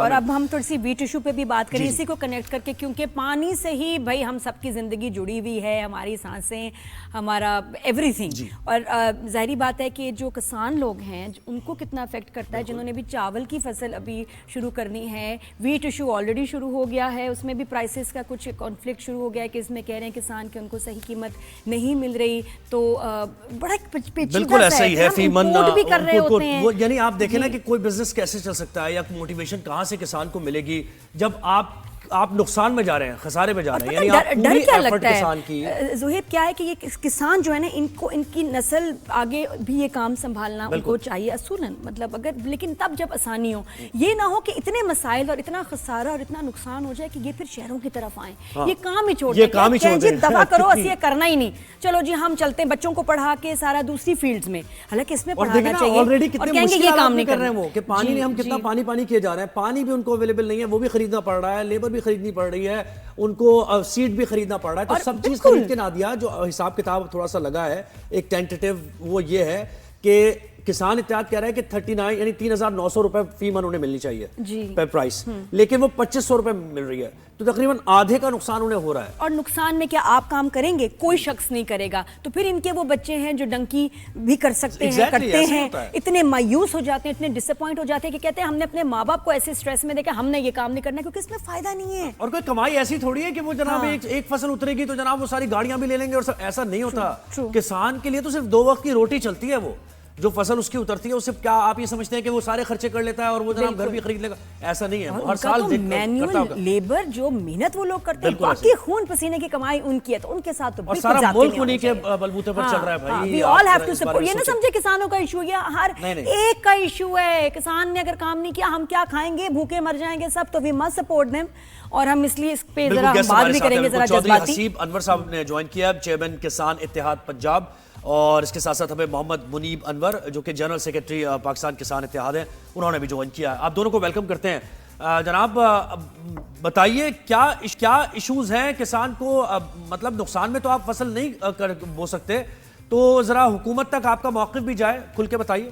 और अब हम थोड़ी सी वीट इशू पे भी बात करें, इसी को कनेक्ट करके, क्योंकि पानी से ही भाई हम सबकी ज़िंदगी जुड़ी हुई है, हमारी सांसें, हमारा एवरीथिंग। और ज़ाहिरी बात है कि जो किसान लोग हैं उनको कितना अफेक्ट करता है, जिन्होंने भी चावल की फसल अभी शुरू करनी है। वीट इशू ऑलरेडी शुरू हो गया है, उसमें भी प्राइसेस का कुछ कॉन्फ्लिक्ट शुरू हो गया है कि इसमें कह रहे हैं किसान के उनको सही कीमत नहीं मिल रही, तो बड़ा बिल्कुल ऐसा ही है। फीमन भी कर रहे होते हैं, यानी आप देखें ना कि कोई बिजनेस कैसे चल सकता है या मोटिवेशन कहां से किसान को मिलेगी जब आप नुकसान में जा रहे हैं, खसारे में जा रहे हैं। यानी आप डर क्या लगता किसान की है ज़ुहैब, क्या है कि ये किसान जो है ना, इनको इनकी नस्ल आगे भी ये काम संभालना उनको चाहिए असूलन, मतलब अगर, लेकिन तब जब आसानी हो, ये ना हो कि इतने मसाइल और इतना खसारा और इतना नुकसान हो जाए कि ये फिर शहरों की तरफ आए। ये काम ही छोड़ दें, दफा करो, असि ये करना ही नहीं, चलो जी हम चलते हैं बच्चों को पढ़ा के सारा दूसरी फील्ड्स में, हालांकि इसमें पढ़ाना चाहिए। ऑलरेडी कितने मुश्किल काम नहीं कर रहे हैं वो कि पानी नहीं, हम कितना पानी किए जा रहे हैं, पानी भी उनको अवेलेबल नहीं है, वो भी खरीदना पड़ रहा है, लेबर भी खरीदनी पड़ रही है, उनको सीड भी खरीदना पड़ रहा है। तो सब चीज खरीद के ना दिया। जो हिसाब किताब थोड़ा सा लगा है एक टेंटेटिव, वो ये है कि किसान इत्तेहाद कह रहा है कि 39 यानी 3,900 रुपए फी मन उन्हें मिलनी चाहिए पर प्राइस, लेकिन वो 2,500 रुपए मिल रही है, तो तकरीबन आधे का नुकसान उन्हें हो रहा है। और नुकसान में क्या आप काम करेंगे? कोई शख्स नहीं करेगा, तो फिर इनके वो बच्चे हैं जो डंकी भी कर सकते हैं, करते हैं, इतने मायूस हो जाते हैं, इतने डिसअपॉइंट हो जाते हैं कि कहते हैं हमने अपने माँ बाप को ऐसे स्ट्रेस में देखा, हमने ये काम नहीं करना, क्योंकि इसमें फायदा नहीं है। और कोई कमाई ऐसी थोड़ी है कि वो जनाब एक फसल उतरेगी तो जनाब वो सारी गाड़ियां भी ले लेंगे, और सब ऐसा नहीं होता। किसान के लिए तो सिर्फ 2 वक्त की रोटी चलती है, वो जो फसल उसकी उतरती है उससे क्या आप ये समझते हैं कि वो सारे खर्चे कर लेता है और वो जनाब घर भी खरीद लेगा? ऐसा नहीं है। हर साल तो मैन्युअल लेबर जो मेहनत वो लोग करते हैं, बाकी खून पसीने की कमाई उनकी है, तो उनके साथ तो बिल्कुल सारा मुल्क उन्हीं के बलबूते पर चल रहा है भाई। We all have to support. ये ना समझे किसानों का इशू है, हर एक का इशू है। किसान ने अगर काम नहीं किया, हम क्या खाएंगे, भूखे मर जाएंगे सब, तो वी मस्ट सपोर्ट देम। और हम इसलिए इस पे जरा बात भी करेंगे, जरा जज्बाती। हसीब अनवर साहब ने ज्वाइन किया, चेयरमैन किसान इत्तेहाद पंजाब, और इसके साथ साथ हमें मोहम्मद मुनीब अनवर जो कि जनरल सेक्रेटरी पाकिस्तान किसान इत्तेहाद हैं, उन्होंने भी ज्वाइन किया है। आप दोनों को वेलकम करते हैं। जनाब बताइए क्या इश्यूज हैं किसान को? मतलब नुकसान में तो आप फसल नहीं कर बो सकते, तो जरा हुकूमत तक आपका मौक़िफ़ भी जाए, खुल के बताइए।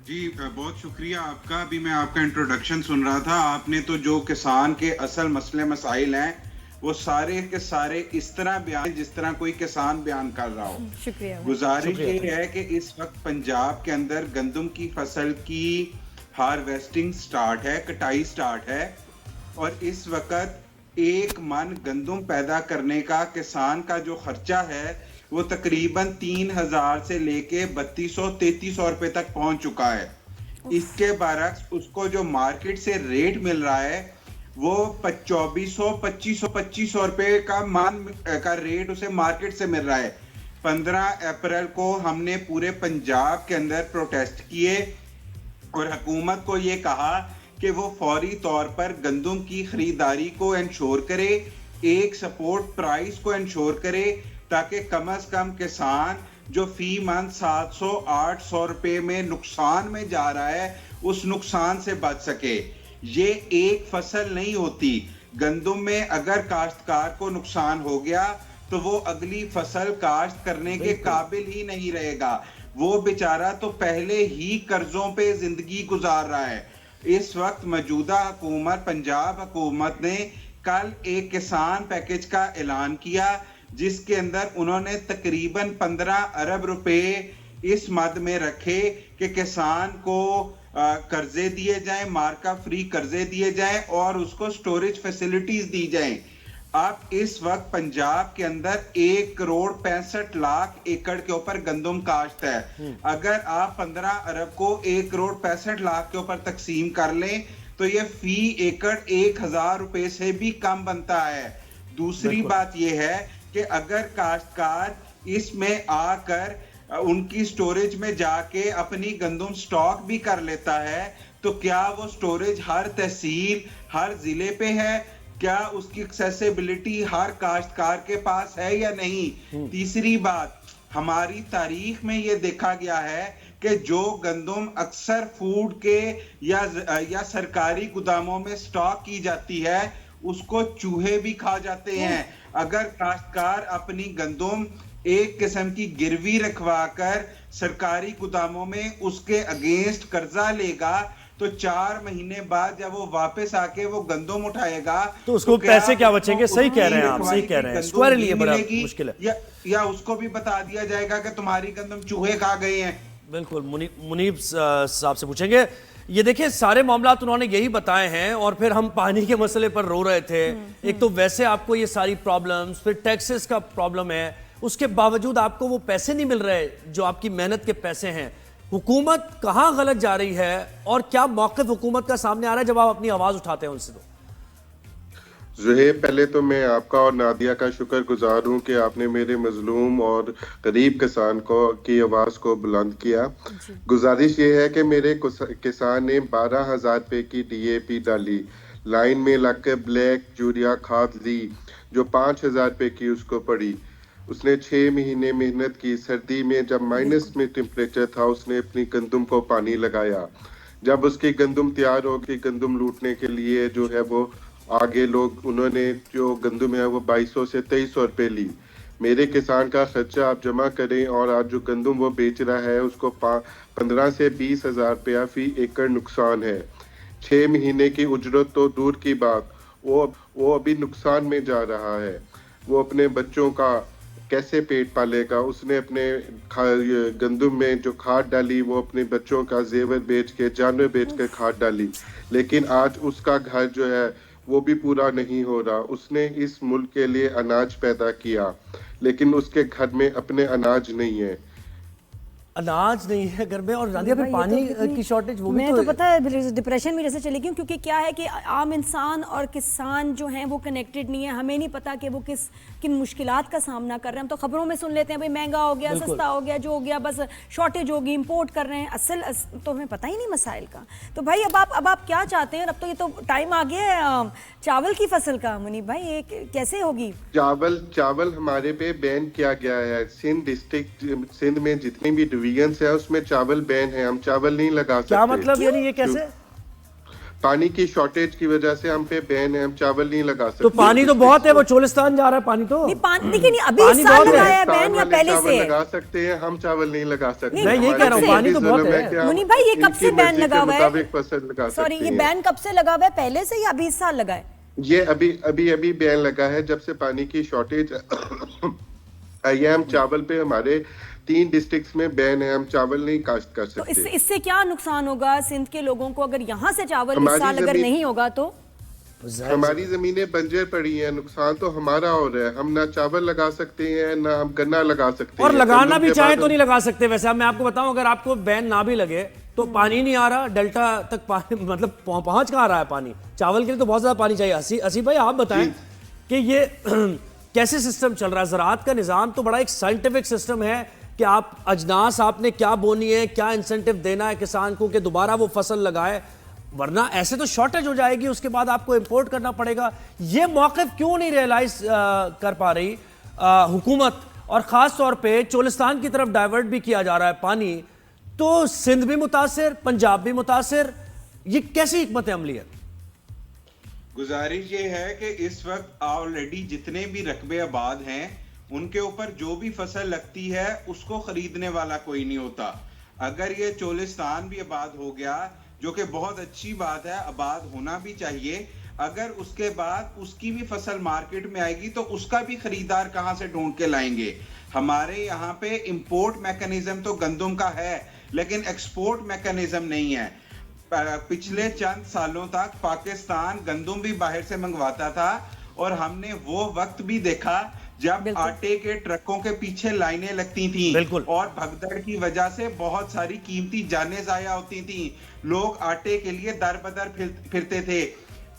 जी बहुत शुक्रिया आपका। अभी मैं आपका इंट्रोडक्शन सुन रहा था, आपने तो जो किसान के असल मसले मसाइल हैं वो सारे के सारे इस तरह बयान जिस तरह कोई किसान बयान कर रहा हो। शुक्रिया। गुजारिश ये है कि इस वक्त पंजाब के अंदर गंदम की फसल की हार्वेस्टिंग स्टार्ट है, कटाई स्टार्ट है, और इस वक्त 1 मन गंदम पैदा करने का किसान का जो खर्चा है वो तकरीबन 3,000 से लेके 3,200-3,300 रुपए तक पहुंच चुका है। इसके बरक्स उसको जो मार्केट से रेट मिल रहा है वो 2,400-2,500 रुपए का का रेट उसे मार्केट से मिल रहा है। 15 अप्रैल को हमने पूरे पंजाब के अंदर प्रोटेस्ट किए और हुकूमत को ये कहा कि वो फौरी तौर पर गंदम की खरीदारी को इंश्योर करे, एक सपोर्ट प्राइस को इंश्योर करे, ताकि कम से कम किसान जो फी मंथ 700-800 रुपए में नुकसान में जा रहा है उस नुकसान से बच सके। ये एक फसल नहीं होती। गंदम में अगर काश्तकार को नुकसान हो गया तो वो अगली फसल काश्त करने के काबिल ही नहीं रहेगा। वो बेचारा तो पहले ही कर्जों पे जिंदगी गुजार रहा है। इस वक्त मौजूदा हुकूमत, पंजाब हुकूमत ने कल एक किसान पैकेज का ऐलान किया जिसके अंदर उन्होंने तकरीबन 15 अरब रुपए इस मद में रखे कि किसान को कर्जे दिए जाएं, मार्का फ्री कर्जे दिए जाएं और उसको स्टोरेज फैसिलिटीज दी जाएं। अब इस वक्त पंजाब के अंदर 1,65,00,000 एकड़ के ऊपर गंदम काश्त है। अगर आप 15 अरब को 1,65,00,000 के ऊपर तकसीम कर लें तो ये फी एकड़ 1,000 रुपए से भी कम बनता है। दूसरी बात यह है कि अगर काश्तकार इसमें आकर उनकी स्टोरेज में जाके अपनी गंदम स्टॉक भी कर लेता है तो क्या वो स्टोरेज हर तहसील, हर जिले पे है? क्या उसकी एक्सेसिबिलिटी हर काश्तकार के पास है या नहीं? तीसरी बात, हमारी तारीख में ये देखा गया है कि जो गंदम अक्सर फूड के या सरकारी गोदामों में स्टॉक की जाती है उसको चूहे भी खा जाते हैं। अगर काश्तकार अपनी गंदम एक किस्म की गिरवी रखवाकर सरकारी गोदामों में उसके अगेंस्ट कर्जा लेगा तो 4 महीने बाद जब वो वापस आके वो गंदम उठाएगा तो उसको क्या पैसे क्या बचेंगे? उसको सही कह रहे हैं आप, तुम्हारी सही कह रहे हैं। गंदम स्क्वायर लिए नहीं बड़ा मिलेगी, मुश्किल है। या उसको भी बता दिया जाएगा कि तुम्हारी गंदम चूहे खा गए हैं। बिल्कुल, मुनीब साहब से पूछेंगे। ये देखिए सारे मामला उन्होंने यही बताए हैं, और फिर हम पानी के मसले पर रो रहे थे। एक तो वैसे आपको ये सारी प्रॉब्लम्स, फिर टैक्सेस का प्रॉब्लम है, उसके बावजूद आपको वो पैसे नहीं मिल रहे जो आपकी मेहनत के पैसे हैं। हुकूमत कहाँ गलत जा रही है और क्या मौक़िफ़ हुकूमत का सामने आ रहा है जब आप अपनी आवाज़ उठाते हैं उनसे? तो ज़ुहैब, पहले तो मैं आपका और नादिया का शुक्रगुजार हूँ कि आपने मेरे मजलूम और गरीब किसान की आवाज़ को बुलंद किया। गुजारिश ये है कि मेरे किसान ने 12,000 रुपये की DAP डाली, लाइन में लगकर ब्लैक यूरिया खाद ली जो 5,000 रुपये की उसको पड़ी। उसने 6 महीने मेहनत की, सर्दी में जब माइनस में टेम्परेचर था उसने अपनी गंदम को पानी लगाया। जब उसकी गंदम तैयार होगी, गंदम लूटने के लिए जो है वो आगे लोग, उन्होंने जो गंदम है वो 2200 से 2300 रुपये ली। मेरे किसान का खर्चा आप जमा करें और आज जो गंदम वो बेच रहा है उसको 15 से 20,000 रुपया फी एकड़ नुकसान है। 6 महीने की उजरत तो दूर की बात, वो अभी नुकसान में जा रहा है। वो अपने बच्चों का कैसे पेट पालेगा? उसने अपने गंदम में जो खाद डाली वो अपने बच्चों का जेवर बेच के, जानवर बेच के खाद डाली, लेकिन आज उसका घर जो है वो भी पूरा नहीं हो रहा। उसने इस मुल्क के लिए अनाज पैदा किया, लेकिन उसके घर में अपने अनाज नहीं है, अनाज नहीं है घर में। और नादिया फिर पानी की शॉर्टेज, वो भी मैं तो पता है डिप्रेशन में जैसे चली गई, क्योंकि क्या है कि आम इंसान और किसान जो हैं वो कनेक्टेड नहीं है। हमें नहीं पता कि वो किन मुश्किलात का सामना कर रहे हैं। हम तो खबरों में सुन लेते हैं भाई महंगा हो गया, सस्ता हो गया, जो हो गया बस शॉर्टेज होगी, इंपोर्ट कर रहे हैं। असल तो हमें पता ही नहीं मसाइल का। तो भाई अब आप क्या चाहते हैं? अब तो ये तो टाइम आ गया है चावल की फसल का। मुनीब भाई ये कैसे होगी? चावल हमारे पे बैन किया गया है। सिंध डिस्ट्रिक्ट, सिंध में जितनी भी डिवीजन है उसमें चावल बैन है, हम चावल नहीं लगा सकते। क्या मतलब? यानी ये कैसे? पानी की शॉर्टेज की वजह से हम पे बैन है, हम चावल नहीं लगा सकते। तो पानी तो बहुत है, वो चोलिस्तान जा रहा है पानी तो। देखिए नहीं, अभी इस साल लगाया है बैन या पहले से? लगा सकते हैं, हम चावल नहीं लगा सकते। मैं ये कह रहा हूँ पानी तो बहुत है। मुनीब भाई ये कब से बैन लगा हुआ है? सॉरी, ये बैन कब से लगा हुआ है? पहले से या अभी इस साल लगा है? ये अभी बैन लगा है जब से पानी की शॉर्टेज आई है। हम चावल पे हमारे 3 डिस्ट्रिक्ट्स में बैन है, हम चावल नहीं काश्त कर सकते। तो इससे क्या नुकसान होगा सिंध के लोगों को अगर यहाँ से चावल इस साल अगर नहीं होगा तो? हमारी जमीनें बंजर पड़ी हैं, नुकसान तो हमारा हो रहा है। हम ना चावल लगा सकते हैं ना हम गन्ना लगा सकते हैं, और लगाना भी चाहे तो नहीं लगा सकते। वैसे मैं आपको बताऊं, अगर आपको बैन ना भी लगे तो पानी नहीं आ रहा, डेल्टा तक पानी मतलब पहुंच कहाँ रहा है पानी? चावल के लिए तो बहुत ज्यादा पानी चाहिए। असी भाई आप बताएं कि ये कैसे सिस्टम चल रहा है? ज़राअत का निज़ाम तो बड़ा एक साइंटिफिक सिस्टम है कि आप अजनास आपने क्या बोनी है, क्या इंसेंटिव देना है किसान को कि दोबारा वो फसल लगाए, वरना ऐसे तो शॉर्टेज हो जाएगी, उसके बाद आपको इंपोर्ट करना पड़ेगा। ये मौक़िफ़ क्यों नहीं रियलाइज कर पा रही हुकूमत? और ख़ास तौर पे चोलिस्तान की तरफ डाइवर्ट भी किया जा रहा है पानी, तो सिंध भी मुतासिर, पंजाब भी मुतासिर। ये कैसी हिकमत अमली है? गुजारिश ये है कि इस वक्त ऑलरेडी जितने भी रकबे आबाद हैं उनके ऊपर जो भी फसल लगती है उसको खरीदने वाला कोई नहीं होता। अगर ये चोलिस्तान भी आबाद हो गया, जो कि बहुत अच्छी बात है, आबाद होना भी चाहिए, अगर उसके बाद उसकी भी फसल मार्केट में आएगी तो उसका भी खरीदार कहां से ढूंढ के लाएंगे? हमारे यहाँ पे इंपोर्ट मैकेनिज्म तो गंदम का है लेकिन एक्सपोर्ट मैकेनिज्म नहीं है। पिछले चंद सालों तक पाकिस्तान गंदम भी बाहर से मंगवाता था और हमने वो वक्त भी देखा जब आटे के ट्रकों के पीछे लाइनें लगती थीं और भगदड़ की वजह से बहुत सारी कीमती जानें जाया होती थीं। लोग आटे के लिए दर बदर फिरते थे।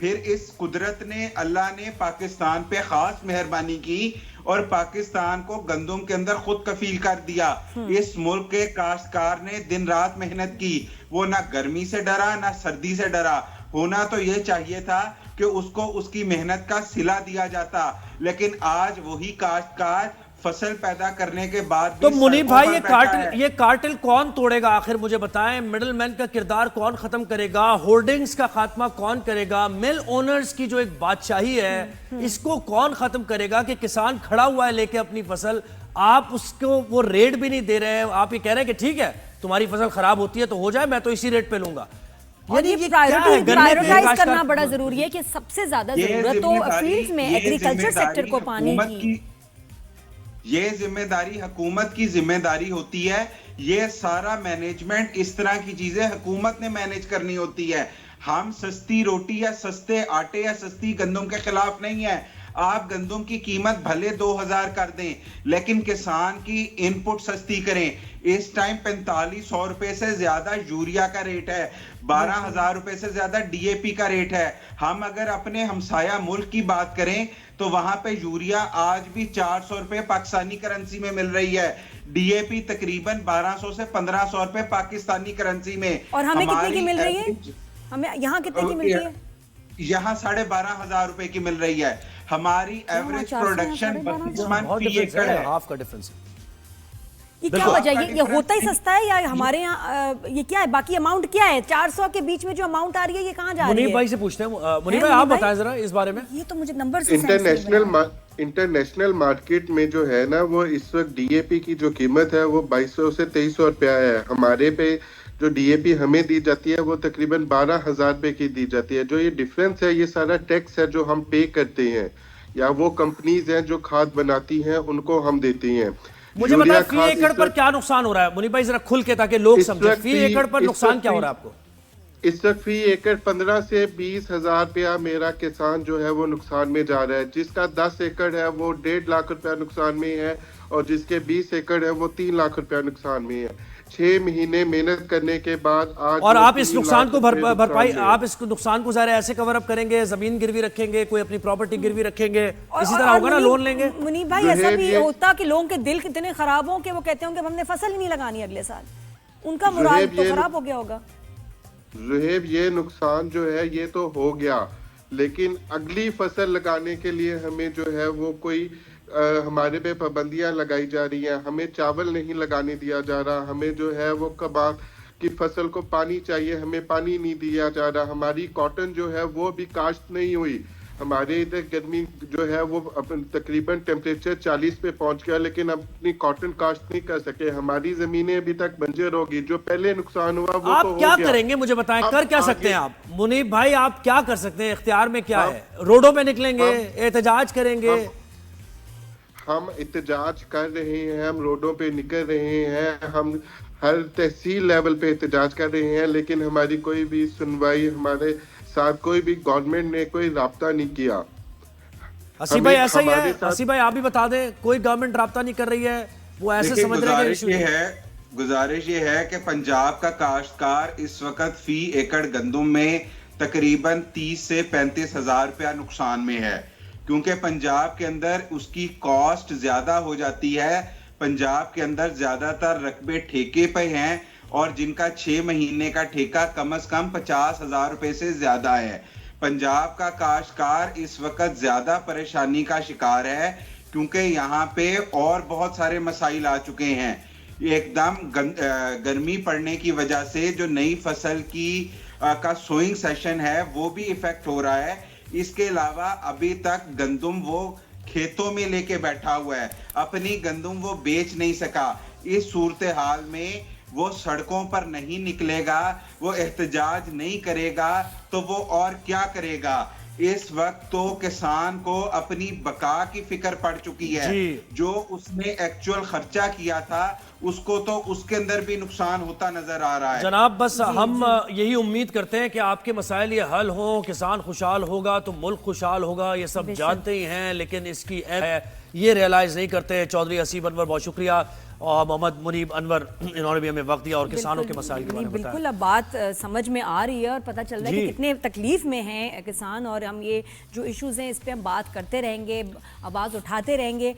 फिर इस कुदरत ने, अल्लाह ने पाकिस्तान पे खास मेहरबानी की और पाकिस्तान को गंदम के अंदर खुद कफील कर दिया। इस मुल्क के काश्तकार ने दिन रात मेहनत की, वो ना गर्मी से डरा ना सर्दी से डरा। होना तो ये चाहिए था कि उसको उसकी मेहनत का सिला दिया जाता, लेकिन आज वही काश्तकार फसल पैदा करने के बाद तो मुनीब भाई ये कार्टेल कौन तोड़ेगा आखिर? मुझे बताएं, मिडलमैन का किरदार कौन खत्म करेगा? होर्डिंग्स का खात्मा कौन करेगा? मिल ओनर्स की जो एक बादशाही है इसको कौन खत्म करेगा कि किसान खड़ा हुआ है लेके अपनी फसल, आप उसको वो रेट भी नहीं दे रहे हैं। आप ये कह रहे हैं कि ठीक है तुम्हारी फसल खराब होती है तो हो जाए, मैं तो इसी रेट पे लूंगा। और ये प्रायोरिटाइज करना बड़ा जरूरी है कि सबसे ज्यादा जरूरत तो फील्ड्स में एग्रीकल्चर सेक्टर को पानी की। ये जिम्मेदारी हुकूमत की जिम्मेदारी होती है। ये सारा मैनेजमेंट, इस तरह की चीजें हुकूमत ने मैनेज करनी होती है। हम सस्ती रोटी या सस्ते आटे या सस्ती गंदम के खिलाफ नहीं है। आप गंदम की कीमत भले 2000 कर दें, लेकिन किसान की इनपुट सस्ती करें। इस टाइम 4500 रुपए से ज्यादा यूरिया का रेट है, 12,000 रुपए से ज्यादा डीएपी का रेट है। हम अगर अपने हमसाया मुल्क की बात करें तो वहां पे यूरिया आज भी 400 रुपए पाकिस्तानी करेंसी में मिल रही है, डीएपी तकरीबन 1200 से 1500 रुपए पाकिस्तानी करेंसी में। और हमें कितने की मिल रही है? हमें यहाँ कितने की मिल रही है? यहाँ 12,500 रुपए की मिल रही है। हमारी एवरेज प्रोडक्शन 32 मन फी एकड़ है। हाफ का डिफरेंस। ये क्या वजह है? ये होता ही सस्ता है या हमारे यहाँ ये क्या है? बाकी अमाउंट क्या है? 400 के बीच में जो अमाउंट आ रही है ये कहाँ जा रही है? मुनीब भाई से पूछते हैं। मुनीब भाई आप बताएं जरा इस बारे में। ये तो मुझे नंबर से इंटरनेशनल मार्केट में जो है ना, वो इस वक्त डीएपी की जो कीमत है वो 2200 से 2300 रुपया है। हमारे पे जो डीएपी हमें दी जाती है वो तकरीबन 12,000 रुपए की दी जाती है। जो ये डिफरेंस है ये सारा टैक्स है जो हम पे करते हैं, या वो कंपनीज हैं जो खाद बनाती हैं उनको हम देते हैं। मुझे बताएं फी एकड़ पर क्या नुकसान हो रहा है मुनीब भाई, जरा खुल के, ताकि लोग समझें फी एकड़ पर नुकसान क्या हो रहा है आपको? इस वक्त फी एकड़ 15 से 20,000 रुपया मेरा किसान जो है वो नुकसान में जा रहा है। जिसका 10 एकड़ है वो 1.5 लाख रुपया नुकसान में है, और जिसके 20 एकड़ है वो 3 लाख रुपया नुकसान में है। 6 महीने मेहनत करने के बाद आज, और आप इस नुकसान को भरपाई, आप इस नुकसान को ज़ाहिर ऐसे कवर अप करेंगे, जमीन गिरवी रखेंगे, कोई अपनी प्रॉपर्टी गिरवी रखेंगे, इसी तरह होगा ना, लोन लेंगे? मुनीब भाई ऐसा भी होता कि लोगों के दिल कितने खराब हो कि वो कहते होंगे हमने फसल ही नहीं लगानी अगले साल, उनका मुराद तो खराब हो गया होगा। ज़ुहैब, ये नुकसान जो है ये तो हो गया, लेकिन अगली फसल लगाने के लिए हमें जो है वो कोई हमारे पे पाबंदियां लगाई जा रही हैं। हमें चावल नहीं लगाने दिया जा रहा, हमें जो है वो कबाब की फसल को पानी चाहिए, हमें पानी नहीं दिया जा रहा। हमारी कॉटन जो है वो भी काश्त नहीं हुई। हमारे इधर गर्मी जो है वो तकरीबन टेम्परेचर 40 पे पहुंच गया, लेकिन अपनी कॉटन काश्त नहीं कर सके। हमारी जमीनें अभी तक बंजर होगी। जो पहले नुकसान हुआ वो आप तो क्या हो गया। करेंगे मुझे बताएं, कर क्या सकते हैं आप? मुनीब भाई आप क्या कर सकते हैं? इख्तियार में क्या है? रोडों पे निकलेंगे, एहतजाज करेंगे? हम एहतजाज कर रहे हैं, हम रोडों पे निकल रहे हैं, हम हर तहसील लेवल पे एहतजाज कर रहे हैं, लेकिन हमारी कोई भी सुनवाई, हमारे साथ कोई भी गवर्नमेंट ने कोई राब्ता नहीं किया। हसी भाई ऐसा ही है? हसी भाई आप भी बता दें, कोई गवर्नमेंट राब्ता नहीं कर रही है, वो ऐसे समझ रहे हैं। गुजारिश ये है कि पंजाब का काश्तकार इस वक्त फी एकड़ गंदम में तकरीबन 30 से 35 हजार रुपया नुकसान में है, क्योंकि पंजाब के अंदर उसकी कॉस्ट ज्यादा हो जाती है। पंजाब के अंदर ज्यादातर रकबे ठेके पे हैं, और जिनका 6 महीने का ठेका कम से कम 50,000 रुपए से ज्यादा है। पंजाब का काश्तकार इस वक्त ज्यादा परेशानी का शिकार है, क्योंकि यहाँ पे और बहुत सारे मसाइल आ चुके हैं। एकदम गर्मी पड़ने की वजह से जो नई फसल की का सोइंग सेशन है वो भी इफेक्ट हो रहा है। इसके अलावा अभी तक गंदम वो खेतों में लेके बैठा हुआ है, अपनी गंदम वो बेच नहीं सका। इस सूरत हाल में वो सड़कों पर नहीं निकलेगा, वो एहतजाज नहीं करेगा तो वो और क्या करेगा? इस वक्त तो किसान को अपनी बका की फिक्र पड़ चुकी है। जो उसने एक्चुअल खर्चा किया था उसको तो उसके अंदर भी नुकसान होता नजर आ रहा है। जनाब बस हम यही उम्मीद करते हैं कि आपके मसाइल ये हल हो, किसान खुशहाल होगा तो मुल्क खुशहाल होगा, ये सब जानते ही हैं, लेकिन इसकी ये रियलाइज नहीं करते। चौधरी हसीब अनवर बहुत शुक्रिया, और मोहम्मद मुनीब अनवर इन्होंने भी हमें वक्त दिया और किसानों के मसाइल के बारे में बताया। बिल्कुल, अब बात समझ में आ रही है और पता चल रहा है कि कितने तकलीफ में हैं किसान, और हम ये जो इश्यूज हैं इस पे हम बात करते रहेंगे, आवाज़ उठाते रहेंगे।